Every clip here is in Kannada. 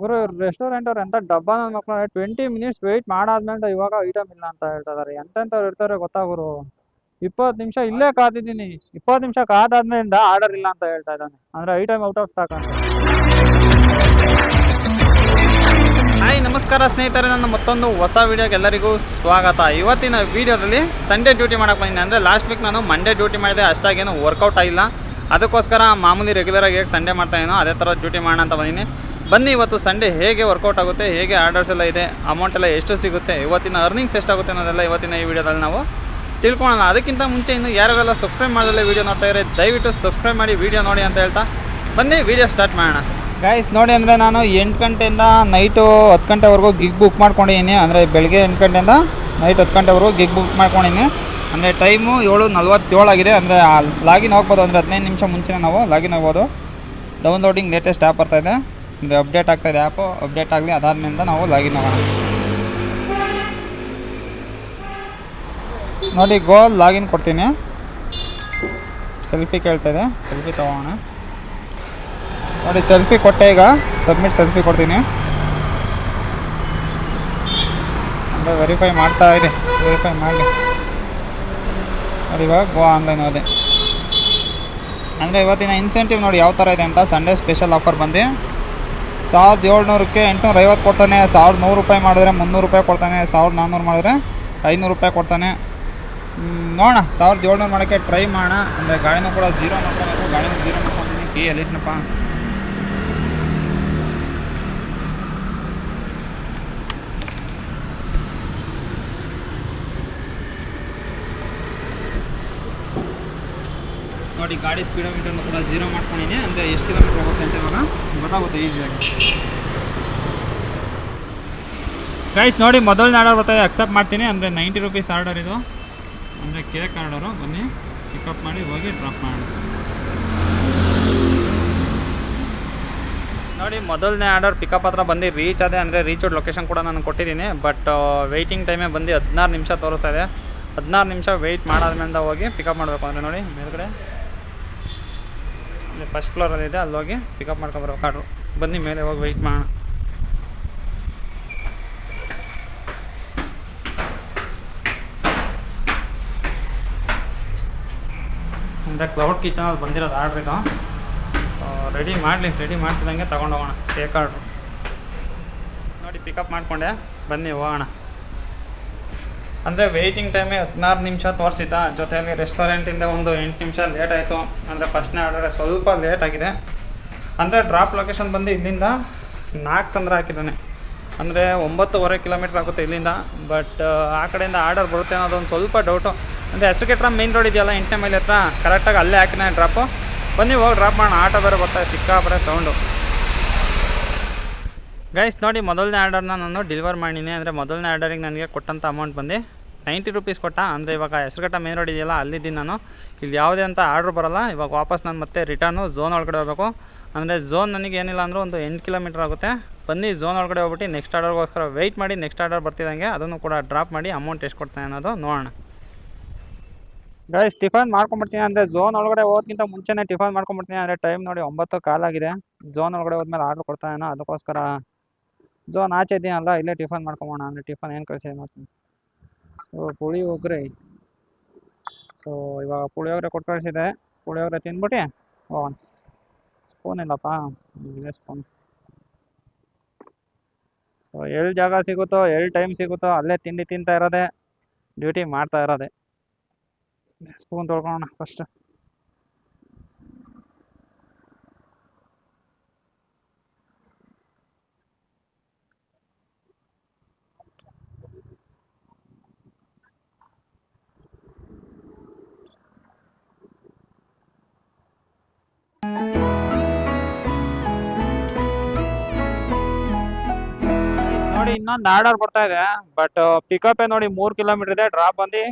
ಗುರು ರೆಸ್ಟೋರೆಂಟ್ ಅವ್ರು ಎಂತ ಡಬ್ಬ ನನ್ನ ಮಕ್ಕಳು 20 ಮಿನಿಟ್ಸ್ ವೆಯ್ಟ್ ಮಾಡಾದ್ಮೇಲೆ ಇವಾಗ ಐಟಮ್ ಇಲ್ಲ ಅಂತ ಹೇಳ್ತಾ ಇದಾರೆ. ಎಂತೆಂಥವ್ರು ಇರ್ತಾರೆ ಗೊತ್ತಾ ಗುರು. 20 ನಿಮಿಷ ಇಲ್ಲೇ ಕಾದಿದ್ದೀನಿ. 20 ನಿಮಿಷ ಕಾದಾದ್ಮೇಲಿಂದ ಆರ್ಡರ್ ಇಲ್ಲ ಅಂತ ಹೇಳ್ತಾ ಇದ್ದಾನೆ. ಅಂದ್ರೆ ಐಟಮ್ ಔಟ್ ಆಫ್ ಸ್ಟಾಕ್ ಅಂತ. ಹಾಯ್ ನಮಸ್ಕಾರ ಸ್ನೇಹಿತರೆ, ನನ್ನ ಮತ್ತೊಂದು ಹೊಸ ವೀಡಿಯೋಗೆ ಎಲ್ಲರಿಗೂ ಸ್ವಾಗತ. ಇವತ್ತಿನ ವೀಡಿಯೋದಲ್ಲಿ ಸಂಡೇ ಡ್ಯೂಟಿ ಮಾಡೋಕ್ಕೆ ಬಂದಿದ್ದೀನಿ. ಅಂದರೆ ಲಾಸ್ಟ್ ವೀಕ್ ನಾನು ಮಂಡೇ ಡ್ಯೂಟಿ ಮಾಡಿದೆ, ಅಷ್ಟಾಗೇನು ವರ್ಕೌಟ್ ಆಗಿಲ್ಲ. ಅದಕ್ಕೋಸ್ಕರ ಮಾಮೂಲಿ ರೆಗ್ಯುಲರಾಗಿ ಹೇಗೆ ಸಂಡೇ ಮಾಡ್ತಾಯಿನೋ ಅದೇ ಥರ ಡ್ಯೂಟಿ ಮಾಡೋಣ ಅಂತ ಬಂದಿದ್ದೀನಿ. ಬನ್ನಿ ಇವತ್ತು ಸಂಡೇ ಹೇಗೆ ವರ್ಕೌಟ್ ಆಗುತ್ತೆ, ಹೇಗೆ ಆರ್ಡರ್ಸ್ ಎಲ್ಲ ಇದೆ, ಅಮೌಂಟ್ ಎಲ್ಲ ಎಷ್ಟು ಸಿಗುತ್ತೆ, ಇವತ್ತಿನ ಅರ್ನಿಂಗ್ಸ್ ಎಷ್ಟಾಗುತ್ತೆ ಅನ್ನೋದೆಲ್ಲ ಇವತ್ತಿನ ಈ ವಿಡಿಯೋದಲ್ಲಿ ನಾವು ತಿಳ್ಕೊಳ್ಳೋಣ. ಅದಕ್ಕಿಂತ ಮುಂಚೆ ಇನ್ನು ಯಾರೆಲ್ಲ ಸಬ್ಸ್ಕ್ರೈಬ್ ಮಾಡೋದಲ್ಲೇ ವೀಡಿಯೋ ನೋಡ್ತಾ ಇದ್ದಾರೆ ದಯವಿಟ್ಟು ಸಬ್ಸ್ಕ್ರೈಬ್ ಮಾಡಿ ವೀಡಿಯೋ ನೋಡಿ ಅಂತ ಹೇಳ್ತಾ ಬನ್ನಿ ವೀಡಿಯೋ ಸ್ಟಾರ್ಟ್ ಮಾಡೋಣ. ಗೈಸ್ ನೋಡಿ, ಅಂದರೆ ನಾನು 8 ಗಂಟೆಯಿಂದ ನೈಟು 10 ಗಂಟೆವರೆಗೂ ಗಿಗ್ ಬುಕ್ ಮಾಡ್ಕೊಂಡಿದ್ದೀನಿ. ಅಂದರೆ ಬೆಳಗ್ಗೆ 8 ಗಂಟೆಯಿಂದ ನೈಟ್ 10 ಗಂಟೆವರೆಗೂ ಗಿಗ್ ಬುಕ್ ಮಾಡ್ಕೊಂಡಿದ್ದೀನಿ. ಅಂದರೆ ಟೈಮು 7:47 ಆಗಿದೆ. ಅಂದರೆ ಲಾಗಿನ್ ಹೋಗ್ಬೋದು, ಅಂದರೆ 15 ನಿಮಿಷ ಮುಂಚೆನೇ ನಾವು ಲಾಗಿನ್ ಆಗ್ಬೋದು. ಡೌನ್ಲೋಡಿಂಗ್ ಲೇಟೆಸ್ಟ್ ಆ್ಯಪ್ ಬರ್ತಾಯಿದೆ, ಅಂದರೆ ಅಪ್ಡೇಟ್ ಆಗ್ತಾಯಿದೆ ಆ್ಯಪು. ಅಪ್ಡೇಟ್ ಆಗಲಿ, ಅದಾದಮೇಲಿಂದ ನಾವು ಲಾಗಿನ್ ಆಗೋಣ. ನೋಡಿ ಗೋಲ್ ಲಾಗಿನ್ ಕೊಡ್ತೀನಿ. ಸೆಲ್ಫಿ ಕೇಳ್ತಾಯಿದೆ, ಸೆಲ್ಫಿ ತೊಗೋಣ. ನೋಡಿ ಸೆಲ್ಫಿ ಕೊಟ್ಟೆ, ಈಗ ಸಬ್ಮಿಟ್ ಸೆಲ್ಫಿ ಕೊಡ್ತೀನಿ. ಅಂದರೆ ವೆರಿಫೈ ಮಾಡ್ತಾ ಇದೆ, ವೆರಿಫೈ ಮಾಡಲಿ. ನೋಡಿ ಇವಾಗ ಗೋ ಆನ್ಲೈನ್ ಹೋದೆ. ಅಂದರೆ ಇವತ್ತಿನ ಇನ್ಸೆಂಟಿವ್ ನೋಡಿ ಯಾವ ಥರ ಇದೆ ಅಂತ. ಸಂಡೇ ಸ್ಪೆಷಲ್ ಆಫರ್ ಬಂದು 1700ಕ್ಕೆ 850 ಕೊಡ್ತಾನೆ. 1100 ರೂಪಾಯಿ ಮಾಡಿದ್ರೆ 300 ರೂಪಾಯಿ ಕೊಡ್ತಾನೆ. 1400 ಮಾಡಿದ್ರೆ 500 ರೂಪಾಯಿ ಕೊಡ್ತಾನೆ. ನೋಡೋಣ, 1700 ಮಾಡೋಕ್ಕೆ ಟ್ರೈ ಮಾಡೋಣ. ಅಂದರೆ ಗಾಡಿನೂ ಕೂಡ ಝೀರೋ ಮಾಡ್ಕೊಬೇಕು. ಗಾಡಿನೂ ಝೀರೋ ಮಾಡ್ಕೊಂಡಿದ್ದೀನಿ. ಕೀ ಎಲ್ಲಿಟ್ನಪ್ಪ. ನೋಡಿ ಗಾಡಿ ಸ್ಪೀಡೋಮೀಟರ್ನು ಕೂಡ ಝೀರೋ ಮಾಡ್ಕೊಂಡಿದ್ದೀನಿ. ಅಂದರೆ ಎಷ್ಟು ಕಿಲೋಮೀಟ್ರ್ ಹೋಗುತ್ತೆ ಅಂತ ಇವಾಗ ಗೊತ್ತಾಗುತ್ತೆ ಈಸಿಯಾಗಿ. ಗೈಸ್ ನೋಡಿ, ಮೊದಲನೇ ಆರ್ಡರ್ ಬರ್ತಾಯಿದೆ, ಅಕ್ಸೆಪ್ಟ್ ಮಾಡ್ತೀನಿ. ಅಂದರೆ 90 ರೂಪೀಸ್ ಆರ್ಡರ್ ಇದು. ಅಂದರೆ ಕೇಕ್ ಆರ್ಡರು. ಬನ್ನಿ ಪಿಕಪ್ ಮಾಡಿ ಹೋಗಿ ಡ್ರಾಪ್ ಮಾಡಿ. ನೋಡಿ ಮೊದಲನೇ ಆರ್ಡರ್ ಪಿಕಪ್ ಹತ್ರ ಬಂದು ರೀಚ್ ಆದೆ. ಅಂದರೆ ರೀಚ್ ಲೊಕೇಶನ್ ಕೂಡ ನಾನು ಕೊಟ್ಟಿದ್ದೀನಿ. ಬಟ್ ವೆಯ್ಟಿಂಗ್ ಟೈಮೇ ಬಂದು 16 ನಿಮಿಷ ತೋರಿಸ್ತಾ ಇದೆ. 16 ನಿಮಿಷ ವೆಯ್ಟ್ ಮಾಡಾದ್ಮೇಲೆ ಹೋಗಿ ಪಿಕಪ್ ಮಾಡಬೇಕು. ಅಂದರೆ ನೋಡಿ ಮೇಲ್ಗಡೆ ಫಸ್ಟ್ ಫ್ಲೋರಲ್ಲಿದೆ, ಅಲ್ಲಿ ಹೋಗಿ ಪಿಕಪ್ ಮಾಡ್ಕೊಂಬರ್ಬೇಕು ಆರ್ಡ್ರು. ಬನ್ನಿ ಮೇಲೆ ಹೋಗಿ ವೆಯ್ಟ್ ಮಾಡೋಣ. ಅಂದರೆ ಕ್ಲೌಡ್ ಕಿಚನಲ್ಲಿ ಬಂದಿರೋದು ಆರ್ಡ್ರ್ ಇದು. ಸೊ ರೆಡಿ ಮಾಡ್ತಿದ್ದಂಗೆ ತೊಗೊಂಡೋಗೋಣ ಕೇಕ್ ಆರ್ಡ್ರು. ನೋಡಿ ಪಿಕಪ್ ಮಾಡಿಕೊಂಡೆ, ಬನ್ನಿ ಹೋಗೋಣ. ಅಂದರೆ ವೆಯ್ಟಿಂಗ್ ಟೈಮೇ 16 ನಿಮಿಷ ತೋರಿಸಿದ್ದ. ಜೊತೆಯಲ್ಲಿ ರೆಸ್ಟೋರೆಂಟಿಂದ ಒಂದು 8 ನಿಮಿಷ ಲೇಟ್ ಆಯಿತು. ಅಂದರೆ ಫಸ್ಟ್ನೇ ಆರ್ಡರ್ ಸ್ವಲ್ಪ ಲೇಟ್ ಆಗಿದೆ. ಅಂದರೆ ಡ್ರಾಪ್ ಲೊಕೇಶನ್ ಬಂದು ಇಲ್ಲಿಂದ 4 ಸಂದ್ರ ಹಾಕಿದ್ದಾನೆ. ಅಂದರೆ 9.5 ಕಿಲೋಮೀಟ್ರ್ ಆಗುತ್ತೆ ಇಲ್ಲಿಂದ. ಬಟ್ ಆ ಕಡೆಯಿಂದ ಆರ್ಡರ್ ಬರುತ್ತೆ ಅನ್ನೋದೊಂದು ಸ್ವಲ್ಪ ಡೌಟು. ಅಂದರೆ ಹೆಸರುಕೆಟ್ರ ಮೇನ್ ರೋಡ್ ಇದೆಯಲ್ಲ, 8ನೇ ಮೈಲ್ ಹತ್ರ ಕರೆಕ್ಟಾಗಿ ಅಲ್ಲೇ ಹಾಕಿದ್ದಾನೆ ಡ್ರಾಪು. ಬನ್ನಿ ಹೋಗಿ ಡ್ರಾಪ್ ಮಾಡೋಣ. ಆಟೋ ಬೇರೆ ಬರ್ತಾರೆ, ಸಿಕ್ಕಾಪಟ್ಟೆ ಸೌಂಡು. ಗೈಸ್ ನೋಡಿ, ಮೊದಲನೇ ಆರ್ಡರ್ನ ನಾನು ಡೆಲಿವರ್ ಮಾಡಿದ್ದೀನಿ. ಅಂದರೆ ಮೊದಲನೇ ಆರ್ಡರಿಗೆ ನನಗೆ ಕೊಟ್ಟಂಥ ಅಮೌಂಟ್ ಬಂದು 90 ರೂಪೀಸ್ ಕೊಟ್ಟ. ಅಂದರೆ ಇವಾಗ ಹೆಸರುಘಟ್ಟ ಮೇನ್ ರೋಡ್ ಇದೆಯಲ್ಲ, ಅಲ್ಲಿದ್ದೀನಿ ನಾನು. ಇಲ್ಲಿ ಯಾವುದೇ ಅಂತ ಆರ್ಡ್ರ್ ಬರೋಲ್ಲ. ಇವಾಗ ವಾಪಸ್ ನಾನು ಮತ್ತೆ ರಿಟರ್ನು ಝೋನ್ ಒಳಗಡೆ ಹೋಗಬೇಕು. ಅಂದರೆ ಝೋನ್ ನನಗೆ ಏನಿಲ್ಲ ಅಂದರೂ ಒಂದು 8 ಕಿಲೋಮೀಟ್ರ್ ಆಗುತ್ತೆ. ಬನ್ನಿ ಝೋನ್ ಒಳಗಡೆ ಹೋಗ್ಬಿಟ್ಟು ನೆಕ್ಸ್ಟ್ ಆರ್ಡರ್ಗೋಸ್ಕರ ವೆಯ್ಟ್ ಮಾಡಿ. ನೆಕ್ಸ್ಟ್ ಆರ್ಡರ್ ಬರ್ತಿದ್ದಂಗೆ ಅದನ್ನು ಕೂಡ ಡ್ರಾಪ್ ಮಾಡಿ ಅಮೌಂಟ್ ಎಷ್ಟು ಕೊಡ್ತಾನೆ ಅನ್ನೋದು ನೋಡೋಣ. ಗೈಸ್ ಟಿಫನ್ ಮಾಡ್ಕೊಂಬಿಡ್ತೀನಿ. ಅಂದರೆ ಝೋನ್ ಒಳಗಡೆ ಹೋಗೋದಕ್ಕಿಂತ ಮುಂಚೆನೇ ಟಿಫನ್ ಮಾಡ್ಕೊಂಬಿಡ್ತೀನಿ. ಅಂದರೆ ಟೈಮ್ ನೋಡಿ 9 ಕಾಲಾಗಿದೆ. ಝೋನ್ ಒಳಗಡೆ ಹೋದ್ಮೇಲೆ ಆರ್ಡ್ರ್ ಕೊಡ್ತಾನೇನೋ, ಅದಕ್ಕೋಸ್ಕರ ಝೋನ್ ಆಚೆ ಇದೆಯಲ್ಲ, ಇಲ್ಲೇ ಟಿಫನ್ ಮಾಡ್ಕೊಂಬೋಣ. ಅಂದರೆ ಟಿಫನ್ ಏನು ಕಳಿಸಿ ಮಾಡ್ತೀನಿ. ಪುಳಿಯೋಗರೆ. ಸೊ ಇವಾಗ ಪುಳಿಯೋಗರೆ ಕೊಟ್ಟು ಕಳಿಸಿದೆ. ಪುಳಿಯೋಗರೆ ತಿಂದ್ಬಿಟ್ಟು ಹೋಗೋಣ. ಸ್ಪೂನ್ ಇಲ್ಲಪ್ಪ, ಇದೇ ಸ್ಪೂನ್. ಸೊ ಎಲ್ಲಿ ಜಾಗ ಸಿಗುತ್ತೋ, ಎಲ್ಲಿ ಟೈಮ್ ಸಿಗುತ್ತೋ ಅಲ್ಲೇ ತಿಂಡಿ ತಿಂತಾ ಇರೋದೆ, ಡ್ಯೂಟಿ ಮಾಡ್ತಾ ಇರೋದೆ. ಸ್ಪೂನ್ ತೊಳ್ಕೊಳ್ಳೋಣ ಫಸ್ಟ್. ನೋಡಿ ಇನ್ನೊಂದು ಆರ್ಡರ್ ಬರ್ತಾ ಇದೆ. ಬಟ್ ಪಿಕಪ್ ನೋಡಿ 3 ಕಿಲೋಮೀಟರ್ ಇದೆ. ಡ್ರಾಪ್ ಬಂದು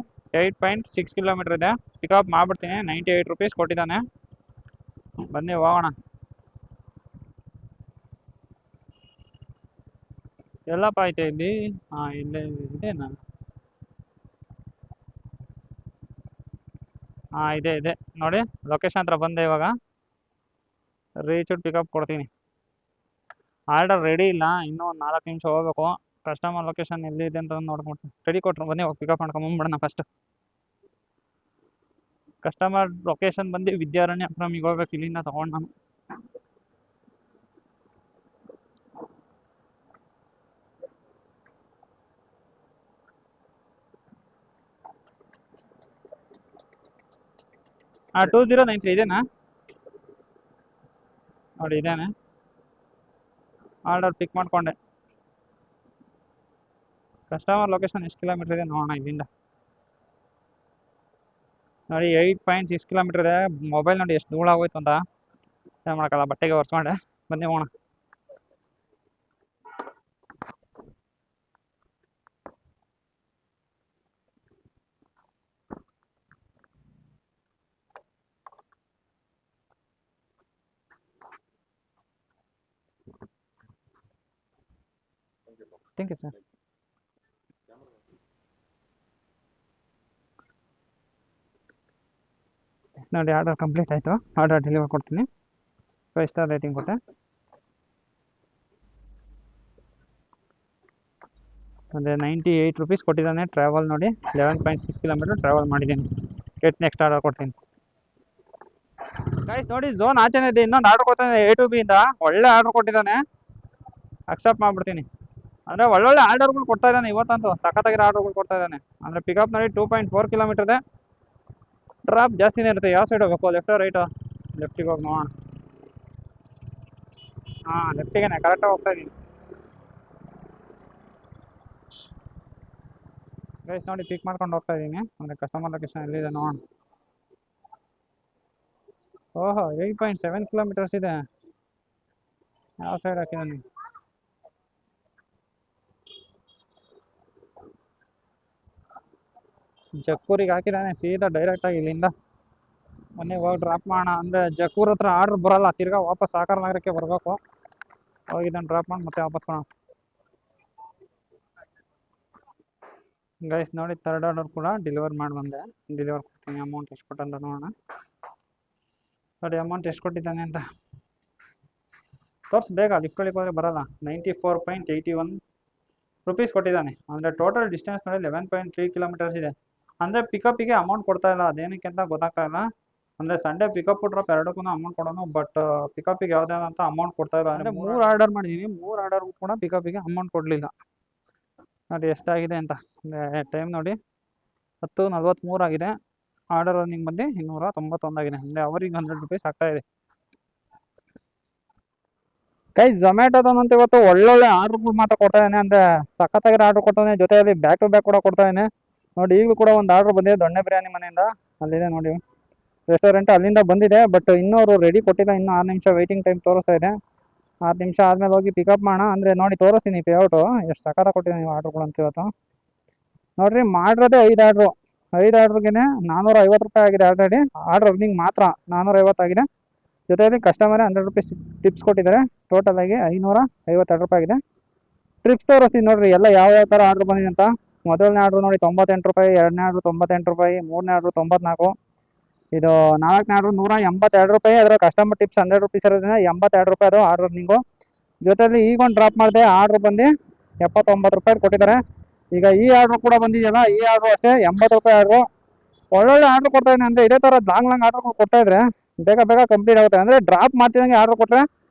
8.6 ಕಿಲೋಮೀಟರ್ ಇದೆ. ಪಿಕಪ್ ಮಾಡ್ಬಿಡ್ತೀನಿ. 98 ರೂಪೀಸ್ ಕೊಟ್ಟಿದ್ದಾನೆ. ಬನ್ನಿ ಹೋಗೋಣ. ಎಲ್ಲಪ್ಪ ಐತೆ ಇಲ್ಲಿ? ಹಾಂ ಇಲ್ಲೇ ಇದೆ. ನಾನು ಹಾಂ ಇದೆ ನೋಡಿ, ಲೊಕೇಶನ್ ಹತ್ರ ಬಂದೆ. ಇವಾಗ ರೀಚ್ ಪಿಕಪ್ ಕೊಡ್ತೀನಿ. ಆರ್ಡರ್ ರೆಡಿ ಇಲ್ಲ, ಇನ್ನೂ ಒಂದು 4 ನಿಮಿಷ ಹೋಗ್ಬೇಕು. ಕಸ್ಟಮರ್ ಲೊಕೇಶನ್ ಎಲ್ಲಿದೆ ಅಂತ ನೋಡ್ಕೊಂಡು ರೆಡಿ ಕೊಟ್ರು, ಬನ್ನಿ ಹೋಗಿ ಪಿಕಪ್ ಮಾಡ್ಕೊಂಬಂದ್ಬಿಡೋಣ. ಫಸ್ಟ್ ಕಸ್ಟಮರ್ ಲೊಕೇಶನ್ ಬಂದು ವಿದ್ಯಾರಣ್ಯಪುರಮಿಗೆ ಹೋಗ್ಬೇಕು, ಇಲ್ಲಿಂದ ತೊಗೊಂಡು ನಾನು. ಹಾಂ 2093 ಇದೇನಾ ನೋಡಿ, ಇದೇನೆ ಆರ್ಡರ್ ಪಿಕ್ ಮಾಡ್ಕೊಂಡೆ. ಕಸ್ಟಮರ್ ಲೊಕೇಶನ್ ಎಷ್ಟು ಕಿಲೋಮೀಟರ್ ಇದೆ ನೋಡೋಣ ಇಲ್ಲಿಂದ. ನೋಡಿ 8.6 ಕಿಲೋಮೀಟರ್ ಇದೆ. ಮೊಬೈಲ್ ನೋಡಿ ಎಷ್ಟು ಧೂಳು ಆಗೋಯ್ತು ಅಂತ. ಏನು ಮಾಡೋಕ್ಕಲ್ಲ, ಬಟ್ಟೆಗೆ ಒರೆಸ್ಕೊಂಡೆ. ಬನ್ನಿ ಹೋಗೋಣ. Thank you sir. ನೋಡಿ ಆರ್ಡರ್ ಕಂಪ್ಲೀಟ್ ಆಯಿತು. ಆರ್ಡರ್ ಡೆಲಿವರ್ ಕೊಡ್ತೀನಿ. 5 ಸ್ಟಾರ್ ರೇಟಿಂಗ್ ಕೊಟ್ಟೆ. ಅಂದರೆ 98 ರುಪೀಸ್ ಕೊಟ್ಟಿದ್ದಾನೆ. ಟ್ರಾವೆಲ್ ನೋಡಿ 11.6 ಕಿಲೋಮೀಟರ್ ಟ್ರಾವೆಲ್ ಮಾಡಿದ್ದೀನಿ. ನೆಕ್ಸ್ಟ್ ಆರ್ಡರ್ ಕೊಡ್ತೀನಿ. ಗೈಸ್ ನೋಡಿ, ಝೋನ್ ಆಚೆನೇ ಇದೆ. ಇನ್ನೊಂದು ಆರ್ಡರ್ ಕೊಡ್ತಾನೆ A to B ಇಂದ. ಒಳ್ಳೆ ಆರ್ಡರ್ ಕೊಟ್ಟಿದ್ದಾನೆ, ಅಕ್ಸೆಪ್ಟ್ ಮಾಡ್ಬಿಡ್ತೀನಿ. ಅಂದರೆ ಒಳ್ಳೊಳ್ಳೆ ಆರ್ಡರ್ಗಳು ಕೊಡ್ತಾ ಇದ್ದಾನೆ ಇವತ್ತಂತೂ. ಸಖತ್ತಾಗಿರೋ ಆರ್ಡರ್ಗಳು ಕೊಡ್ತಾ ಇದ್ದಾನೆ. ಅಂದರೆ ಪಿಕಪ್ ನೋಡಿ 2.4 ಕಿಲೋಮೀಟರ್ ಇದೆ. ಡ್ರಾಪ್ ಜಾಸ್ತಿನೇ ಇರುತ್ತೆ. ಯಾವ ಸೈಡ್ ಹೋಗ್ಬೇಕು, ಲೆಫ್ಟೋ ರೈಟು? ಲೆಫ್ಟಿಗೆ ಹೋಗಿ ನೋಡೋಣ. ಹಾಂ, ಲೆಫ್ಟಿಗೆ ಕರೆಕ್ಟಾಗಿ ಹೋಗ್ತಾ ಇದ್ದೀನಿ. ಗೈಸ್ ನೋಡಿ, ಪಿಕ್ ಮಾಡ್ಕೊಂಡು ಹೋಗ್ತಾ ಇದ್ದೀನಿ. ಅಂದರೆ ಕಸ್ಟಮರ್ ಲೊಕೇಶನ್ ಎಲ್ಲಿದೆ ನೋಡೋಣ. ಓಹೋ, 8.7 ಕಿಲೋಮೀಟರ್ಸ್ ಇದೆ. ಯಾವ ಸೈಡ್ ಹಾಕಿದ್ದಾನೆ? ಜಕ್ಕೂರಿಗೆ ಹಾಕಿದ್ದಾನೆ. ಸೀದಾ ಡೈರೆಕ್ಟಾಗಿ ಇಲ್ಲಿಂದ ಮೊನ್ನೆ ಹೋಗಿ ಡ್ರಾಪ್ ಮಾಡೋಣ ಅಂದರೆ ಜಕ್ಕೂರ್ ಹತ್ರ ಆರ್ಡ್ರ್ ಬರೋಲ್ಲ. ತಿರ್ಗಾ ವಾಪಸ್ ಸಾಕಾರ ನಗರಕ್ಕೆ ಬರಬೇಕು. ಹೋಗಿದ್ದಾನೆ ಡ್ರಾಪ್ ಮಾಡಿ ಮತ್ತೆ ವಾಪಸ್ ಮಾಡೋಣ. ಗೈಸ್ ನೋಡಿ, ಥರ್ಡ್ ಆರ್ಡರ್ ಕೂಡ ಡೆಲಿವರ್ ಮಾಡಿ ಬಂದೆ. ಡೆಲಿವರ್ ಕೊಡ್ತೀನಿ. ಅಮೌಂಟ್ ಎಷ್ಟು ಕೊಟ್ಟಂತ ನೋಡೋಣ. ನೋಡಿ ಅಮೌಂಟ್ ಎಷ್ಟು ಕೊಟ್ಟಿದ್ದಾನೆ ಅಂತ ತೋರ್ಸ್. ಬೇಗ ಲಿಫ್ಟೊಳಗೆ ಹೋದರೆ ಬರೋಲ್ಲ. 94.81 ರುಪೀಸ್ ಕೊಟ್ಟಿದ್ದಾನೆ. ಅಂದರೆ ಟೋಟಲ್ ಡಿಸ್ಟೆನ್ಸ್ ನೋಡಿ 11.3 ಕಿಲೋಮೀಟರ್ಸ್ ಇದೆ. ಅಂದರೆ ಪಿಕಪ್ಪಿಗೆ ಅಮೌಂಟ್ ಕೊಡ್ತಾ ಇಲ್ಲ, ಅದೇನಕ್ಕೆ ಅಂತ ಗೊತ್ತಾಗ್ತಾ ಇಲ್ಲ. ಅಂದರೆ ಸಂಡೇ ಪಿಕಪ್ ಡ್ರಾಪ್ ಎರಡಕ್ಕೂ ಅಮೌಂಟ್ ಕೊಡೋನು, ಬಟ್ ಪಿಕಪ್ಪಿಗೆ ಯಾವುದೇ ಅಂತ ಅಮೌಂಟ್ ಕೊಡ್ತಾ ಇಲ್ಲ. ಅಂದರೆ 3 ಆರ್ಡರ್ ಮಾಡಿದ್ದೀನಿ, 3 ಆರ್ಡರ್ಗೂ ಕೂಡ ಪಿಕಪ್ಪಿಗೆ ಅಮೌಂಟ್ ಕೊಡಲಿಲ್ಲ. ನೋಡಿ ಎಷ್ಟಾಗಿದೆ ಅಂತ. ಟೈಮ್ ನೋಡಿ 10:43 ಆಗಿದೆ. ಆರ್ಡರ್ ರನ್ನಿಂಗ್ ಬಂದು 291 ಆಗಿದೆ. ಅಂದರೆ ಅವರಿಗೆ 100 ರುಪೀಸ್ ಆಗ್ತಾ ಇದೆ. ಕೈ ಝೊಮ್ಯಾಟೋದನಂತ ಇವತ್ತು ಒಳ್ಳೊಳ್ಳೆ ಆರ್ಡ್ರ್ಗಳು ಮಾತ್ರ ಕೊಡ್ತಾ ಇದ್ದಾನೆ. ಅಂದರೆ ಸಖತ್ತಾಗಿರೋ ಆರ್ಡ್ರ್ ಕೊಡ್ತಾನೆ, ಜೊತೆಯಲ್ಲಿ ಬ್ಯಾಕ್ ಟು ಬ್ಯಾಕ್ ಕೂಡ ಕೊಡ್ತಾ ಇದ್ದಾನೆ. ನೋಡಿ ಈಗಲೂ ಕೂಡ ಒಂದು ಆರ್ಡ್ರ್ ಬಂದಿದೆ ದೊಣ್ಣೆ ಬಿರಿಯಾನಿ ಮನೆಯಿಂದ. ಅಲ್ಲಿದೆ ನೋಡಿ ರೆಸ್ಟೋರೆಂಟ್, ಅಲ್ಲಿಂದ ಬಂದಿದೆ. ಬಟ್ ಇನ್ನೂ ಅವರು ರೆಡಿ ಕೊಟ್ಟಿಲ್ಲ. ಇನ್ನೂ 6 ನಿಮಿಷ ವೆಯ್ಟಿಂಗ್ ಟೈಮ್ ತೋರಿಸ್ತಾ ಇದೆ. 6 ನಿಮಿಷ ಆದಮೇಲೆ ಹೋಗಿ ಪಿಕಪ್ ಮಾಡೋಣ. ಅಂದರೆ ನೋಡಿ ತೋರಿಸ್ತೀನಿ ಪೇಔಟು ಎಷ್ಟು ಸಖತ್ತಾಗಿ ಕೊಟ್ಟಿದ್ದೀನಿ ನೀವು ಆರ್ಡ್ರ್ಗಳು ಅಂತ ಇವತ್ತು. ನೋಡಿರಿ, ಮಾಡಿರೋದೇ 5 ಆರ್ಡ್ರು. 5 ಆರ್ಡ್ರಿಗೆ 450 ರೂಪಾಯಿ ಆಗಿದೆ ಆಲ್ರೆಡಿ. ಆರ್ಡ್ರ್ ರನ್ನಿಂಗ್ ಮಾತ್ರ 450 ಆಗಿದೆ. ಜೊತೆಯಲ್ಲಿ ಕಸ್ಟಮರೇ 100 ರುಪೀಸ್ ಟಿಪ್ಸ್ ಕೊಟ್ಟಿದ್ದಾರೆ. ಟೋಟಲ್ ಆಗಿ 552 ರೂಪಾಯಿ ಆಗಿದೆ. ಟ್ರಿಪ್ಸ್ ತೋರಿಸ್ತೀನಿ ನೋಡಿರಿ ಎಲ್ಲ ಯಾವ ಥರ ಆರ್ಡ್ರ್ ಬಂದಿದೆ ಅಂತ. ಮೊದಲನೇ ಆರ್ಡ್ರು ನೋಡಿ 98 ರೂಪಾಯಿ, ಎರಡನೇ ಆರ್ಡ್ರು 98 ರೂಪಾಯಿ, ಮೂರನೇ ಆರ್ಡ್ರು 94, ಇದು 4ನೇ ಆರ್ಡ್ರು 182 ರೂಪಾಯಿ. ಅದರ ಕಸ್ಟಮರ್ ಟಿಪ್ಸ್ 100 ರುಪೀಸ್ ಇರೋದ್ರಿಂದ 82 ರೂಪಾಯಿ ಅದು ಆರ್ಡ್ರ್ ರನ್ನಿಂಗು. ಜೊತೆಯಲ್ಲಿ ಈಗ ಒಂದು ಡ್ರಾಪ್ ಮಾಡಿದೆ, ಆರ್ಡ್ರ್ ಬಂದು 79 ರೂಪಾಯಿ ಕೊಟ್ಟಿದ್ದಾರೆ. ಈಗ ಈ ಆರ್ಡ್ರು ಕೂಡ ಬಂದಿದೆಯಲ್ಲ, ಈ ಆರ್ಡ್ರು ಅಷ್ಟೇ 80 ರೂಪಾಯಿ ಆರ್ಡ್ರು. ಒಳ್ಳೊಳ್ಳೆ ಆರ್ಡ್ರ್ ಕೊಡ್ತಾ ಇದ್ದೀನಿ. ಅಂದರೆ ಇದೇ ಥರ ಲಾಂಗ್ ಆರ್ಡ್ರ್ಗಳು ಕೊಡ್ತಾ ಇದ್ರೆ ಬೇಗ ಬೇಗ ಕಂಪ್ಲೀಟ್ ಆಗುತ್ತೆ. ಅಂದರೆ ಡ್ರಾಪ್ ಮಾಡ್ತಿದ್ದಂಗೆ ಆರ್ಡ್ರ್ ಕೊಟ್ಟರೆ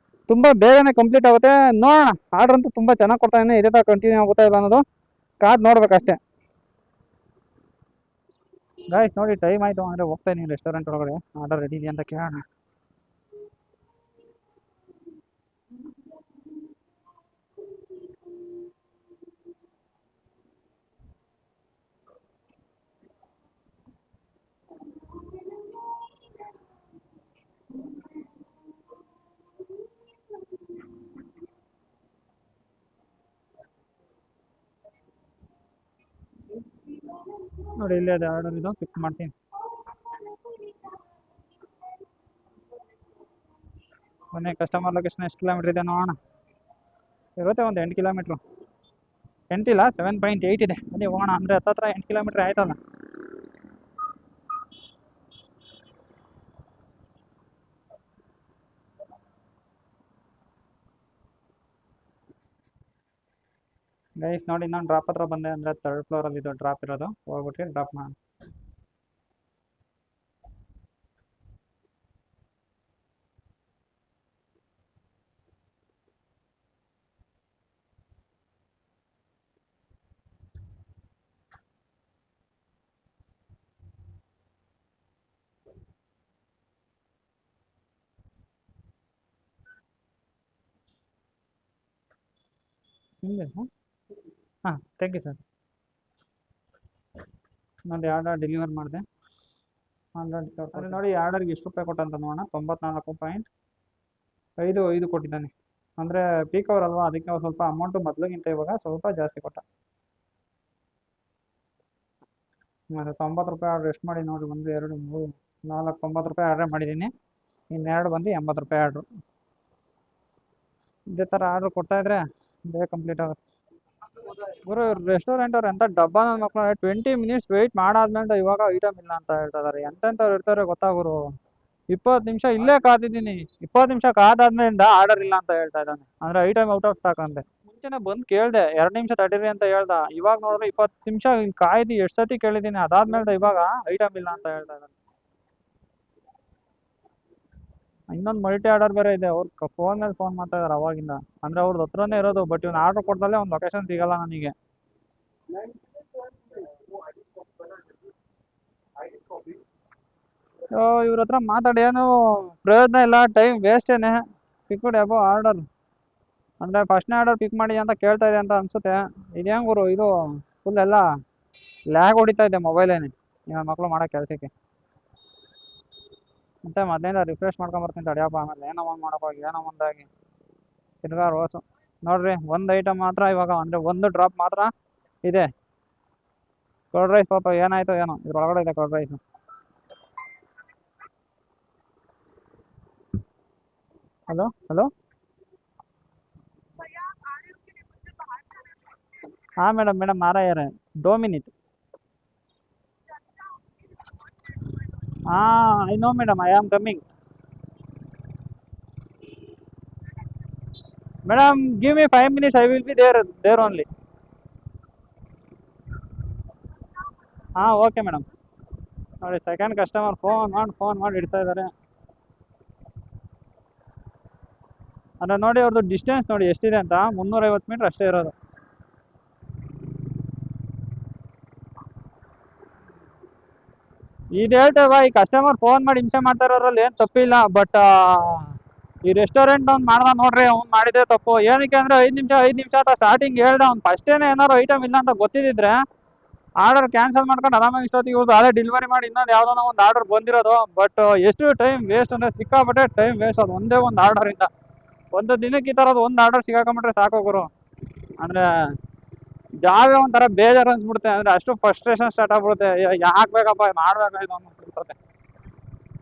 ತುಂಬ ಬೇಗನೆ ಕಂಪ್ಲೀಟ್ ಆಗುತ್ತೆ. ನೋಡೋಣ, ಆರ್ಡ್ರ್ ಅಂತೂ ತುಂಬ ಚೆನ್ನಾಗಿ ಕೊಡ್ತಾ ಇದ್ದೀನಿ. ಇದೇ ಥರ ಕಂಟಿನ್ಯೂ ಆಗುತ್ತಾ ಇಲ್ಲ ಅನ್ನೋದು ಕಾದು ನೋಡ್ಬೇಕಷ್ಟೇ. ಗಾಯ್ಸ್ ನೋಡಿ, ಟೈಮ್ ಆಯಿತು. ಅಂದರೆ ಹೋಗ್ತಾ ಇದ್ದೀನಿ ರೆಸ್ಟೋರೆಂಟ್ ಒಳಗಡೆ. ಆರ್ಡರ್ ರೆಡಿ ಇದೆಯಾ ಅಂತ ಕೇಳೋಣ. ನೋಡಿ ಇಲ್ಲೇ ಅದೇ ಆರ್ಡರ್ ಇದು, ಪಿಕ್ ಮಾಡ್ತೀನಿ. ಮೊನ್ನೆ ಕಸ್ಟಮರ್ ಲೊಕೇಶನ್ ಎಷ್ಟು ಕಿಲೋಮೀಟ್ರ್ ಇದೆ ನೋಡೋಣ. ಇರುತ್ತೆ ಒಂದು 8 ಕಿಲೋಮೀಟ್ರು. 8 ಇಲ್ಲ, 7.8 ಇದೆ. ಅದೇ ಹೋಗೋಣ. ಅಂದರೆ ಹತ್ತತ್ರ 8 ಕಿಲೋಮೀಟ್ರ್ ಆಯ್ತಲ್ಲ. ಗೈಸ್ ನೋಡಿ ನಾನು ಡ್ರಾಪ್ ಹತ್ರ ಬಂದೆ ಅಂದರೆ ಥರ್ಡ್ ಫ್ಲೋರಲ್ಲಿ ಇದು ಡ್ರಾಪ್ ಇರೋದು, ಹೋಗ್ಬಿಟ್ಟು ಡ್ರಾಪ್ ಮಾಡಿ. ಹಿಂಗೆ ಹಾಂ ಥ್ಯಾಂಕ್ ಯು ಸರ್. ನೋಡಿ ಆರ್ಡರ್ ಡೆಲಿವರ್ ಮಾಡಿದೆ. ಆರ್ಡರ್ ನೋಡಿ ಆರ್ಡರ್ಗೆ ಎಷ್ಟು ರೂಪಾಯಿ ಕೊಟ್ಟಂತ ನೋಡೋಣ. 94.5 ಕೊಟ್ಟಿದ್ದಾನೆ. ಅಂದರೆ ಪೀಕ್ ಅವರ್ ಅಲ್ವಾ, ಅದಕ್ಕೆ ಅವ್ರು ಸ್ವಲ್ಪ ಅಮೌಂಟು ಮೊದಲಿಗಿಂತ ಇವಾಗ ಸ್ವಲ್ಪ ಜಾಸ್ತಿ ಕೊಟ್ಟ. ಮತ್ತು 90 ರೂಪಾಯಿ ಆರ್ಡ್ರ್ ಎಷ್ಟು ಮಾಡಿ ನೋಡಿ, 1 2 3 4 90 ರೂಪಾಯಿ ಆರ್ಡ್ರ್ ಮಾಡಿದ್ದೀನಿ. ಇನ್ನೆರಡು ಬಂದು 80 ರೂಪಾಯಿ ಆರ್ಡ್ರು. ಇದೇ ಥರ ಆರ್ಡ್ರ್ ಕೊಡ್ತಾಯಿದ್ರೆ ಬೇಗ ಕಂಪ್ಲೀಟ್ ಆಗುತ್ತೆ. ಗುರು ರೆಸ್ಟೋರೆಂಟ್ ಅವ್ರು ಎಂಥ ಡಬ್ಬ ನನ್ನ ಮಕ್ಕಳು, 20 ಮಿನಿಟ್ಸ್ ವೆಯ್ಟ್ ಮಾಡಾದ್ಮೇಲೆ ಇವಾಗ ಐಟಮ್ ಇಲ್ಲ ಅಂತ ಹೇಳ್ತಾ ಇದಾರೆ. ಎಂತೆಂಥವ್ರು ಇರ್ತಾರೆ ಗೊತ್ತಾ ಗುರು. 20 ನಿಮಿಷ ಇಲ್ಲೇ ಕಾದಿದ್ದೀನಿ, 20 ನಿಮಿಷ ಕಾದಾದ್ಮೇಲಿಂದ ಆರ್ಡರ್ ಇಲ್ಲ ಅಂತ ಹೇಳ್ತಾ ಇದ್ದಾನೆ. ಅಂದರೆ ಐಟಮ್ ಔಟ್ ಆಫ್ ಸ್ಟಾಕ್ ಅಂತೆ. ಮುಂಚೆನೇ ಬಂದು ಕೇಳಿದೆ 2 ನಿಮಿಷ ತಡೀರಿ ಅಂತ ಹೇಳ್ದ. ಇವಾಗ ನೋಡಿದ್ರೆ 20 ನಿಮಿಷ ಕಾಯ್ದು ಎಷ್ಟು ಸತಿ ಕೇಳಿದ್ದೀನಿ, ಅದಾದ್ಮೇಲೆ ಇವಾಗ ಐಟಮ್ ಇಲ್ಲ ಅಂತ ಹೇಳ್ತಾ ಇದ್ದಾನೆ. ಇನ್ನೊಂದು ಮಲ್ಟಿ ಆರ್ಡರ್ ಬೇರೆ ಇದೆ. ಅವ್ರು ಫೋನ್ ಮೇಲೆ ಫೋನ್ ಮಾಡ್ತಾ ಇದಾರೆ ಅವಾಗಿಂದ. ಅಂದರೆ ಅವ್ರದ್ದು ಹತ್ರನೇ ಇರೋದು, ಬಟ್ ಇವ್ನು ಆರ್ಡರ್ ಕೊಡ್ದಲ್ಲೇ ಒಂದು ಲೊಕೇಶನ್ ಸಿಗಲ್ಲ ನನಗೆ. ಇವ್ರ ಹತ್ರ ಮಾತಾಡಿ ಏನು ಪ್ರಯೋಜನ ಇಲ್ಲ, ಟೈಮ್ ವೇಸ್ಟೇನೆ. ಪಿಕ್ಡ್ ಅಬೋ ಆರ್ಡರ್ ಅಂದರೆ ಫಸ್ಟ್ನೇ ಆರ್ಡರ್ ಪಿಕ್ ಮಾಡಿ ಅಂತ ಕೇಳ್ತಾ ಇದೆ ಅಂತ ಅನಿಸುತ್ತೆ. ಇದೇನು ಗುರು ಇದು, ಫುಲ್ ಎಲ್ಲ ಲ್ಯಾಗ್ ಹೊಡಿತಾ ಇದೆ ಮೊಬೈಲೇನೆ ನನ್ನ ಮಕ್ಕಳು ಮಾಡೋ ಕೆಲಸಕ್ಕೆ. ಮತ್ತೆ ಮೊದಲಿಂದ ರಿಫ್ರೆಶ್ ಮಾಡ್ಕೊಂಬರ್ತೀನಿ ತಡಿಯಪ್ಪ. ಆಮೇಲೆ ಏನೋ ಒಂದು ಮಾಡೋಕ್ಕೋಗಿ ಏನೋ ಒಂದಾಗಿ ತಿರ್ಗಾ ರೋಸು. ನೋಡ್ರಿ ಒಂದು ಐಟಮ್ ಮಾತ್ರ ಇವಾಗ, ಅಂದರೆ ಒಂದು ಡ್ರಾಪ್ ಮಾತ್ರ ಇದೆ. ಕರ್ಡ್ ರೈಸ್ ಪಾಪ ಏನಾಯ್ತು ಏನೋ, ಇದ್ರೊಳಗಡೆ ಇದೆ ಕರ್ಡ್ ರೈಸು. ಹಲೋ ಹಲೋ, हाँ मैडम मैडम आ रहे हैं 2 मिनट. हाँ I know madam, I am coming. Madam give me 5 minutes, I will be there only. ಹಾಂ ಓಕೆ ಮೇಡಮ್. ನೋಡಿ ಸೆಕೆಂಡ್ ಕಸ್ಟಮರ್ ಫೋನ್ ಮಾಡಿ ಇಡ್ತಾ ಇದ್ದಾರೆ. ಅಂದರೆ ನೋಡಿ ಅವ್ರದ್ದು ಡಿಸ್ಟೆನ್ಸ್ ನೋಡಿ ಎಷ್ಟಿದೆ ಅಂತ, 350 ಮೀಟ್ರ್ ಅಷ್ಟೇ ಇರೋದು. ಇದು ಹೇಳ್ತೇವೆ, ಈ ಕಸ್ಟಮರ್ ಫೋನ್ ಮಾಡಿ ಹಿಂಸೆ ಮಾಡ್ತಾ ಇರೋದ್ರಲ್ಲಿ ಏನು ತಪ್ಪಿಲ್ಲ. ಬಟ್ ಈ ರೆಸ್ಟೋರೆಂಟ್ ಅವ್ನು ಮಾಡ್ದ ನೋಡ್ರಿ, ಅವ್ನು ಮಾಡಿದೆ ತಪ್ಪು. ಏನಕ್ಕೆ ಅಂದರೆ 5 ನಿಮಿಷ ಅಂತ ಸ್ಟಾರ್ಟಿಂಗ್ ಹೇಳ್ದೆ. ಅವ್ನು ಫಸ್ಟೇನೆ ಏನಾದ್ರು ಐಟಮ್ ಇಲ್ಲ ಅಂತ ಗೊತ್ತಿದ್ದಿದ್ರೆ ಆರ್ಡರ್ ಕ್ಯಾನ್ಸಲ್ ಮಾಡ್ಕೊಂಡು ಆರಾಮಾಗಿ ಇಷ್ಟೊತ್ತಿಗೆ ಇವ್ರು ಅದೇ ಡೆಲಿವರಿ ಮಾಡಿ ಇನ್ನೊಂದು ಯಾವುದೋ ಒಂದು ಆರ್ಡರ್ ಬಂದಿರೋದು. ಬಟ್ ಎಷ್ಟು ಟೈಮ್ ವೇಸ್ಟ್ ಅಂದರೆ ಸಿಕ್ಕಾಪಟ್ಟೆ ಟೈಮ್ ವೇಸ್ಟ್. ಅದು ಒಂದೇ ಒಂದು ಆರ್ಡರಿಂದ ಒಂದು ದಿನಕ್ಕೆ ಈ ಥರದ್ದು ಒಂದು ಆರ್ಡರ್ ಸಿಗಾಕೊಂಬಿಟ್ರೆ ಸಾಕು ಗುರು. ಅಂದರೆ ಜಾವೇ ಒಂಥರ ಬೇಜಾರು ಅನ್ಸ್ಬಿಡುತ್ತೆ. ಅಂದರೆ ಅಷ್ಟು ಫ್ರಸ್ಟ್ರೇಷನ್ ಸ್ಟಾರ್ಟ್ ಆಗ್ಬಿಡುತ್ತೆ. ಯಾಕೆ ಬೇಕಪ್ಪ ಮಾಡ್ಬೇಕಾಯ್ತು ಅನ್ನಿಸ್ಬಿಡ್ತದೆ.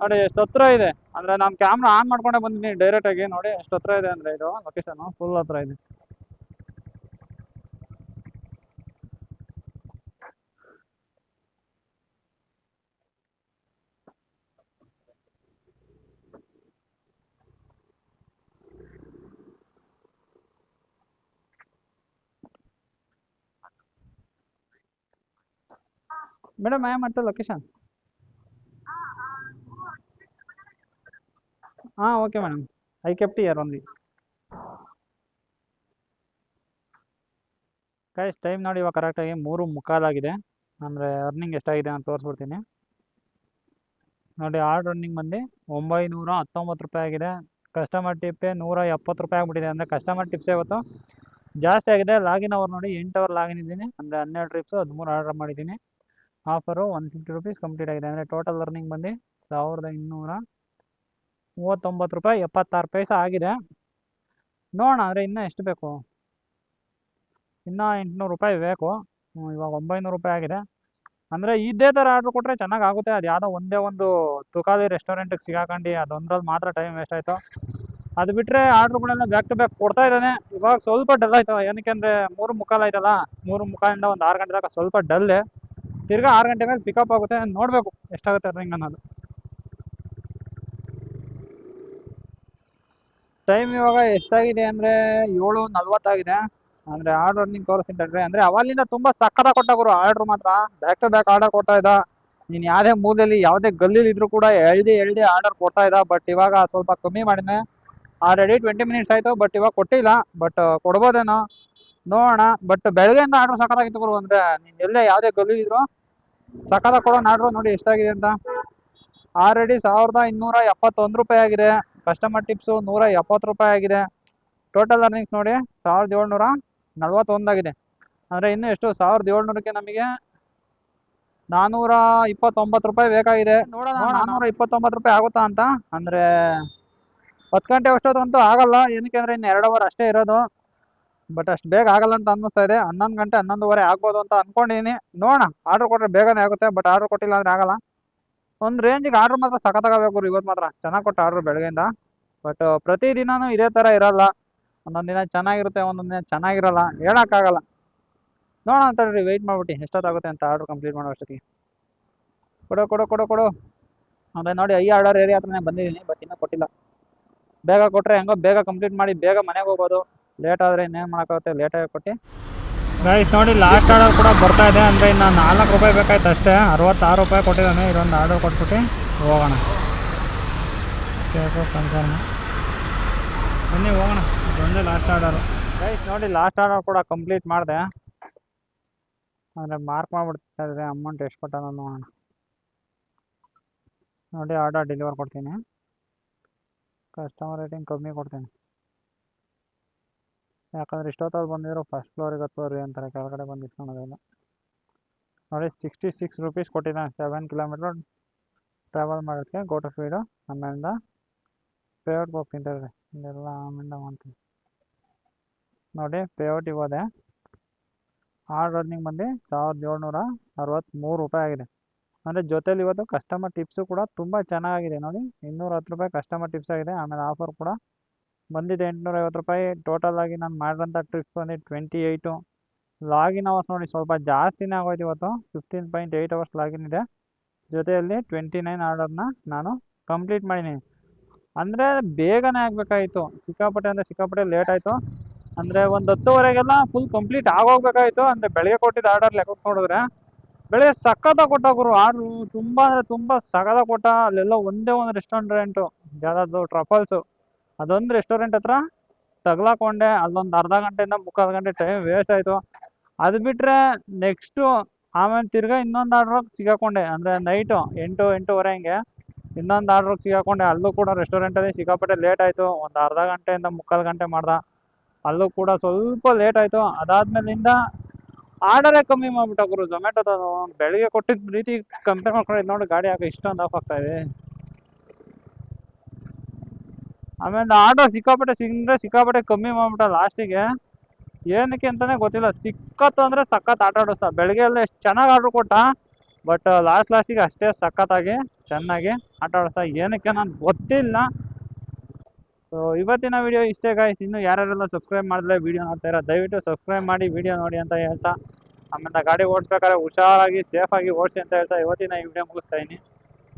ನೋಡಿ ಎಷ್ಟು ಹತ್ರ ಇದೆ. ಅಂದರೆ ನಾನು ಕ್ಯಾಮ್ರಾ ಆನ್ ಮಾಡ್ಕೊಂಡೇ ಬಂದಿದ್ದೀನಿ ಡೈರೆಕ್ಟಾಗಿ. ನೋಡಿ ಎಷ್ಟು ಹತ್ರ ಇದೆ ಅಂದರೆ ಇದು ಲೊಕೇಶನು ಫುಲ್ ಹತ್ರ ಇದೆ. Madam I am at the location. ಹಾಂ okay madam, I kept here only. Guys time ನೋಡಿ ಇವಾಗ ಕರೆಕ್ಟಾಗಿ 3:15 ಆಗಿದೆ. ಅಂದರೆ ಅರ್ನಿಂಗ್ ಎಷ್ಟಾಗಿದೆ ಅಂತ ತೋರಿಸ್ಬಿಡ್ತೀನಿ. ನೋಡಿ ಆರ್ಡ್ ರನ್ನಿಂಗ್ ಬಂದು 919 ರೂಪಾಯಿ ಆಗಿದೆ. ಕಸ್ಟಮರ್ ಟಿಪ್ಪೇ 170 ರೂಪಾಯಿ ಆಗಿಬಿಟ್ಟಿದೆ. ಅಂದರೆ ಕಸ್ಟಮರ್ ಟಿಪ್ಸ್ ಇವತ್ತು ಜಾಸ್ತಿ ಆಗಿದೆ. ಲಾಗಿನ್ ಅವರ್ ನೋಡಿ 8 ಅವರ್ ಲಾಗಿನ್ ಇದ್ದೀನಿ. ಅಂದರೆ 12 ಟ್ರಿಪ್ಸು 13 ಆರ್ಡರ್ ಮಾಡಿದ್ದೀನಿ. ಆಫರು 150 ರೂಪೀಸ್ ಕಂಪ್ಲೀಟ್ ಆಗಿದೆ. ಅಂದರೆ ಟೋಟಲ್ ಅರ್ನಿಂಗ್ ಬಂದು 1239 ರೂಪಾಯಿ 76 ಪೈಸೆ ಆಗಿದೆ. ನೋಡೋಣ ಅಂದರೆ ಇನ್ನೂ ಎಷ್ಟು ಬೇಕು, ಇನ್ನೂ 800 ರೂಪಾಯಿ ಬೇಕು. ಇವಾಗ 900 ರೂಪಾಯಿ ಆಗಿದೆ. ಅಂದರೆ ಇದೇ ಥರ ಆರ್ಡ್ರ್ ಕೊಟ್ಟರೆ ಚೆನ್ನಾಗಾಗುತ್ತೆ. ಅದು ಯಾವುದೋ ಒಂದೇ ಒಂದು ತುಕಾಲಿ ರೆಸ್ಟೋರೆಂಟಿಗೆ ಸಿಗಾಕೊಂಡು ಅದೊಂದ್ರಲ್ಲಿ ಮಾತ್ರ ಟೈಮ್ ವೇಸ್ಟ್ ಆಯಿತು. ಅದು ಬಿಟ್ಟರೆ ಆರ್ಡ್ರುಗಳೆಲ್ಲ ಬ್ಯಾಕ್ ಟು ಬ್ಯಾಕ್ ಕೊಡ್ತಾ ಇದ್ದಾನೆ. ಇವಾಗ ಸ್ವಲ್ಪ ಡಲ್ ಆಯಿತು. ಏನಕ್ಕೆ ಅಂದರೆ 3:15 ಆಯ್ತಲ್ಲ, 3:15 ಒಂದು 6 ಗಂಟೆ ತನಕ ಸ್ವಲ್ಪ ಡಲ್ಲೆ. ತಿರ್ಗಾ 6 ಗಂಟೆ ಮೇಲೆ ಪಿಕಪ್ ಆಗುತ್ತೆ. ನೋಡಬೇಕು ಎಷ್ಟಾಗುತ್ತೆ ಅರ್ನಿಂಗ್ ಅನ್ನೋದು. ಟೈಮ್ ಇವಾಗ ಎಷ್ಟಾಗಿದೆ ಅಂದರೆ 7:40 ಆಗಿದೆ. ಅಂದ್ರೆ ಆರ್ಡರ್ ನಿಂಗೆ ತೋರಿಸ್ತೀನಿ ಅಂದ್ರೆ ಅವಲ್ಲಿಂದ ತುಂಬಾ ಸಕ್ಕತ್ತ ಕೊಟ್ಟ ಗುರು ಆರ್ಡರ್ ಮಾತ್ರ ಬ್ಯಾಕ್ ಟು ಬ್ಯಾಕ್ ಆರ್ಡರ್ ಕೊಡ್ತಾ ಇದ್ದ. ನೀನ್ ಯಾವ್ದೇ ಮೂಲೆಯಲ್ಲಿ ಯಾವ್ದೇ ಗಲ್ಲಿಲಿ ಇದ್ರು ಕೂಡ ಎಳ್ದಿ ಆರ್ಡರ್ ಕೊಡ್ತಾ ಇದ್ದ. ಬಟ್ ಇವಾಗ ಸ್ವಲ್ಪ ಕಮ್ಮಿ ಮಾಡಿದ್ನೆ. ಆಲ್ರೆಡಿ 20 ಮಿನಿಟ್ಸ್ ಆಯ್ತು, ಬಟ್ ಇವಾಗ ಕೊಟ್ಟಿಲ್ಲ. ಬಟ್ ಕೊಡ್ಬೋದೇನೋ ನೋಡೋಣ. ಬಟ್ ಬೆಳಗ್ಗೆಯಿಂದ ಆರ್ಡರ್ ಸಕ್ಕತ್ತಾಗಿತ್ತು ಗುರು. ಅಂದ್ರೆ ನೀನ್ ಎಲ್ಲೇ ಯಾವ್ದೇ ಗಲ್ಲಿ ಇದ್ರು ಸಕ್ಕತ್ತ ಕೊಡೋ ಆರ್ಡರ್ ನೋಡಿ ಎಷ್ಟಾಗಿದೆ ಅಂತ. ಆಲ್ರೆಡಿ 1271 ರೂಪಾಯಿ ಆಗಿದೆ. ಕಸ್ಟಮರ್ ಟಿಪ್ಸ್ 170 ರೂಪಾಯಿ ಆಗಿದೆ. ಟೋಟಲ್ ಅರ್ನಿಂಗ್ಸ್ ನೋಡಿ 1741 ಆಗಿದೆ. ಅಂದ್ರೆ ಇನ್ನು ಎಷ್ಟು 1700ಕ್ಕೆ ನಮಗೆ 429 ರೂಪಾಯಿ ಬೇಕಾಗಿದೆ. ನೋಡೋಣ 429 ರೂಪಾಯಿ ಆಗುತ್ತಾ ಅಂತ. ಅಂದ್ರೆ 10 ಗಂಟೆ ಅಷ್ಟೊತ್ತಂತೂ ಆಗಲ್ಲ, ಏನಕ್ಕೆ ಅಂದ್ರೆ ಇನ್ನು 2 ಅವರ್ ಅಷ್ಟೇ ಇರೋದು. ಬಟ್ ಅಷ್ಟು ಬೇಗ ಆಗಲ್ಲ ಅಂತ ಅನ್ನಿಸ್ತಾ ಇದೆ. 11 ಗಂಟೆ 11:30 ಆಗ್ಬೋದು ಅಂತ ಅನ್ಕೊಂಡಿದೀನಿ. ನೋಡೋಣ, ಆರ್ಡರ್ ಕೊಟ್ರೆ ಬೇಗನೆ ಆಗುತ್ತೆ. ಬಟ್ ಆರ್ಡರ್ ಕೊಟ್ಟಿಲ್ಲ ಅಂದ್ರೆ ಆಗಲ್ಲ. ಒಂದು ರೇಂಜಿಗೆ ಆರ್ಡರ್ ಮಾತ್ರ ಸಖತ್ತಾಗಬೇಕು. ಇವತ್ತು ಮಾತ್ರ ಚೆನ್ನಾಗಿ ಕೊಟ್ಟ ಆರ್ಡರ್ ಬೆಳಗ್ಗೆಯಿಂದ. ಬಟ್ ಪ್ರತಿದಿನನೂ ಇದೇ ಥರ ಇರಲ್ಲ. ಒಂದೊಂದು ದಿನ ಚೆನ್ನಾಗಿರುತ್ತೆ, ಒಂದೊಂದು ದಿನ ಚೆನ್ನಾಗಿರಲ್ಲ, ಹೇಳೋಕ್ಕಾಗಲ್ಲ. ನೋಡೋಣ ಅಂತೇಳಿ ವೆಯ್ಟ್ ಮಾಡ್ಬಿಟ್ಟು ಎಷ್ಟೊತ್ತಾಗುತ್ತೆ ಅಂತ ಆರ್ಡರ್ ಕಂಪ್ಲೀಟ್ ಮಾಡೋ ಅಷ್ಟೊತ್ತಿಗೆ. ಕೊಡು ಕೊಡು ಕೊಡು ಕೊಡು. ಅಂದರೆ ನೋಡಿ ಆರ್ಡರ್ ಏರಿಯಾ ಹತ್ರನೇ ಬಂದಿದ್ದೀನಿ. ಬಟ್ ಇನ್ನೂ ಕೊಟ್ಟಿಲ್ಲ. ಬೇಗ ಕೊಟ್ಟರೆ ಹೆಂಗೋ ಬೇಗ ಕಂಪ್ಲೀಟ್ ಮಾಡಿ ಬೇಗ ಮನೆಗೆ ಹೋಗ್ಬೋದು. ಲೇಟ್ ಆದರೆ ಇನ್ನೇನು ಮಾಡೋಕ್ಕಾಗುತ್ತೆ, ಲೇಟಾಗಿ ಕೊಟ್ಟು. ಗೈಸ್ ನೋಡಿ ಲಾಸ್ಟ್ ಆರ್ಡರ್ ಕೂಡ ಬರ್ತಾ ಇದೆ. ಅಂದರೆ ಇನ್ನು 4 ರೂಪಾಯಿ ಬೇಕಾಯ್ತು ಅಷ್ಟೇ. 66 ರೂಪಾಯಿ ಕೊಟ್ಟಿದ್ದಾನೆ. ಇದೊಂದು ಆರ್ಡರ್ ಕೊಟ್ಬಿಟ್ಟು ಹೋಗೋಣ. ಕನ್ಫರ್ಮ್ ಬನ್ನಿ ಹೋಗೋಣ. ಇದೊಂದೇ ಲಾಸ್ಟ್ ಆರ್ಡರು. ಗೈಸ್ ನೋಡಿ ಲಾಸ್ಟ್ ಆರ್ಡರ್ ಕೂಡ ಕಂಪ್ಲೀಟ್ ಮಾಡಿದೆ. ಅಂದರೆ ಮಾರ್ಕ್ ಮಾಡಿಬಿಡ್ತಾ ಇದ್ದಾರೆ ಅಮೌಂಟ್ ಎಷ್ಟು ಕೊಟ್ಟ ನೋಡೋಣ. ನೋಡಿ ಆರ್ಡರ್ ಡೆಲಿವರ್ ಕೊಡ್ತೀನಿ. ಕಸ್ಟಮರ್ ರೇಟಿಂಗ್ ಕಮ್ಮಿ ಕೊಡ್ತೀನಿ. ಯಾಕಂದರೆ ಇಷ್ಟೊತ್ತಲ್ಲಿ ಬಂದಿದ್ರು ಫಸ್ಟ್ ಫ್ಲೋರಿಗೆ ಹತ್ತೋರಿ ಅಂತಾರೆ, ಕೆಳಗಡೆ ಬಂದು ಇಟ್ಕೊಳೋದಿಲ್ಲ. ನೋಡಿ 66 ರೂಪೀಸ್ ಕೊಟ್ಟಿದ್ದಾನೆ 7 ಕಿಲೋಮೀಟ್ರ್ ಟ್ರಾವೆಲ್ ಮಾಡೋದಕ್ಕೆ. ಗೋ ಟು ಫೀಡು ಆಮೇಲಿಂದ ಪೇಔಟ್ ಹೋಗ್ತೀನಿ ರೀ. ಇದೆಲ್ಲ ಆಮೇಲೆ ಮಾಡ್ತೀನಿ. ನೋಡಿ ಪೇಔಟ್ ಹೋದೆ. ಆರ್ಡರ್ ರನ್ನಿಂಗ್ ಬಂದು 1763 ರೂಪಾಯಿ ಆಗಿದೆ. ಅಂದರೆ ಜೊತೇಲಿ ಇವತ್ತು ಕಸ್ಟಮರ್ ಟಿಪ್ಸು ಕೂಡ ತುಂಬ ಚೆನ್ನಾಗಿದೆ. ನೋಡಿ 210 ರೂಪಾಯಿ ಕಸ್ಟಮರ್ ಟಿಪ್ಸ್ ಆಗಿದೆ. ಆಮೇಲೆ ಆಫರ್ ಕೂಡ ಬಂದಿದೆ 850 ರೂಪಾಯಿ. ಟೋಟಲ್ ಆಗಿ ನಾನು ಮಾಡಿರೋಂಥ ಟ್ರಿಪ್ಸ್ ಬಂದು 28. ಲಾಗಿನ್ ಅವರ್ಸ್ ನೋಡಿ ಸ್ವಲ್ಪ ಜಾಸ್ತಿನೇ ಆಗೋಯ್ತು ಇವತ್ತು. 15.8 ಅವರ್ಸ್ ಲಾಗಿನ್ ಇದೆ. ಜೊತೆಯಲ್ಲಿ 29 ಆರ್ಡರ್ನ ನಾನು ಕಂಪ್ಲೀಟ್ ಮಾಡಿದ್ದೀನಿ. ಅಂದರೆ ಬೇಗನೆ ಆಗಬೇಕಾಯಿತು. ಸಿಕ್ಕಾಪಟ್ಟೆ ಲೇಟ್ ಆಯಿತು. ಅಂದರೆ ಒಂದು 10:30ಗೆಲ್ಲ ಫುಲ್ ಕಂಪ್ಲೀಟ್ ಆಗೋಗ್ಬೇಕಾಯಿತು. ಅಂದರೆ ಬೆಳಗ್ಗೆ ಕೊಟ್ಟಿದ್ದ ಆರ್ಡರ್ ಲೆಕ್ಕಕ್ಕೆ ನೋಡಿದ್ರೆ ಬೆಳಗ್ಗೆ ಸಖತ್ತಾಗಿ ಕೊಟ್ಟ ಗುರು ಆರ್ಡ್ರು. ತುಂಬ ಅಂದರೆ ತುಂಬ ಸಖತ್ತಾಗಿ ಕೊಟ್ಟ. ಅಲ್ಲೆಲ್ಲ ಒಂದೇ ಒಂದು ರೆಸ್ಟೋರೆಂಟು, ಯಾವ್ದಾದ್ರು ಟ್ರಫಲ್ಸು, ಅದೊಂದು ರೆಸ್ಟೋರೆಂಟ್ ಹತ್ರ ತಗ್ಲಾಕೊಂಡೆ. ಅಲ್ಲೊಂದು ಅರ್ಧ ಗಂಟೆಯಿಂದ 3/4 ಗಂಟೆ ಟೈಮ್ ವೇಸ್ಟ್ ಆಯಿತು. ಅದು ಬಿಟ್ಟರೆ ನೆಕ್ಸ್ಟು ಆಮೇಲೆ ತಿರ್ಗಾ ಇನ್ನೊಂದು ಆರ್ಡ್ರಿಗೆ ಸಿಗಾಕೊಂಡೆ. ಅಂದರೆ ನೈಟು 8-8:30 ಹಿಂಗೆ ಇನ್ನೊಂದು ಆರ್ಡ್ರಿಗೆ ಸಿಗಾಕೊಂಡೆ. ಅಲ್ಲೂ ಕೂಡ ರೆಸ್ಟೋರೆಂಟಲ್ಲಿ ಸಿಕ್ಕಾಪಟ್ಟೆ ಲೇಟ್ ಆಯಿತು. ಒಂದು ಅರ್ಧ ಗಂಟೆಯಿಂದ 3/4 ಗಂಟೆ ಮಾಡ್ದೆ. ಅಲ್ಲೂ ಕೂಡ ಸ್ವಲ್ಪ ಲೇಟ್ ಆಯಿತು. ಅದಾದ್ಮೇಲಿಂದ ಆರ್ಡರೇ ಕಮ್ಮಿ ಮಾಡಿಬಿಟ್ಟ ಗುರು ಝೊಮ್ಯಾಟೋದವರು. ಬೆಳಿಗ್ಗೆ ಕೊಟ್ಟಿದ್ದ ರೀತಿ ಕಂಪೇರ್ ಮಾಡ್ಕೊಂಡಿದ್ದು ನೋಡಿ ಗಾಡಿ ಯಾಕೆ ಇಷ್ಟೊಂದು ಆಫ್ ಆಗ್ತಾ ಇದೆ. ಆಮೇಲೆ ಆರ್ಡರ್ ಸಿಕ್ಕಾಪಟ್ಟೆ ಕಮ್ಮಿ ಮಾಡಿಬಿಟ್ಟ ಲಾಸ್ಟಿಗೆ. ಏನಕ್ಕೆ ಅಂತಲೇ ಗೊತ್ತಿಲ್ಲ. ಸಿಕ್ಕತ್ತು ಅಂದರೆ ಸಖತ್ ಆಟ ಆಡಿಸ್ತಾ. ಬೆಳಗ್ಗೆ ಎಲ್ಲ ಎಷ್ಟು ಚೆನ್ನಾಗಿ ಆರ್ಡ್ರ್ ಕೊಟ್ಟ. ಬಟ್ ಲಾಸ್ಟಿಗೆ ಅಷ್ಟೇ ಸಖತ್ತಾಗಿ ಚೆನ್ನಾಗಿ ಆಟ ಆಡಿಸ್ತಾ. ಏನಕ್ಕೆ ನಾನು ಗೊತ್ತಿಲ್ಲ. ಸೊ ಇವತ್ತಿನ ವಿಡಿಯೋ ಇಷ್ಟೇ ಗಾಯ್ಸ್. ಇನ್ನೂ ಯಾರ್ಯಾರೆಲ್ಲ ಸಬ್ಸ್ಕ್ರೈಬ್ ಮಾಡಿದ್ರೆ ವಿಡಿಯೋ ನೋಡ್ತಾಯಿರ ದಯವಿಟ್ಟು ಸಬ್ಸ್ಕ್ರೈಬ್ ಮಾಡಿ ವಿಡಿಯೋ ನೋಡಿ ಅಂತ ಹೇಳ್ತಾ, ಆಮೇಲೆ ಗಾಡಿ ಓಡಿಸ್ಬೇಕಾದ್ರೆ ಹುಷಾರಾಗಿ ಸೇಫಾಗಿ ಓಡಿಸಿ ಅಂತ ಹೇಳ್ತಾ ಇವತ್ತಿನ ಈ ವಿಡಿಯೋ ಮುಗಿಸ್ತಾ ಇದ್ದೀನಿ.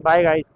Bye guys.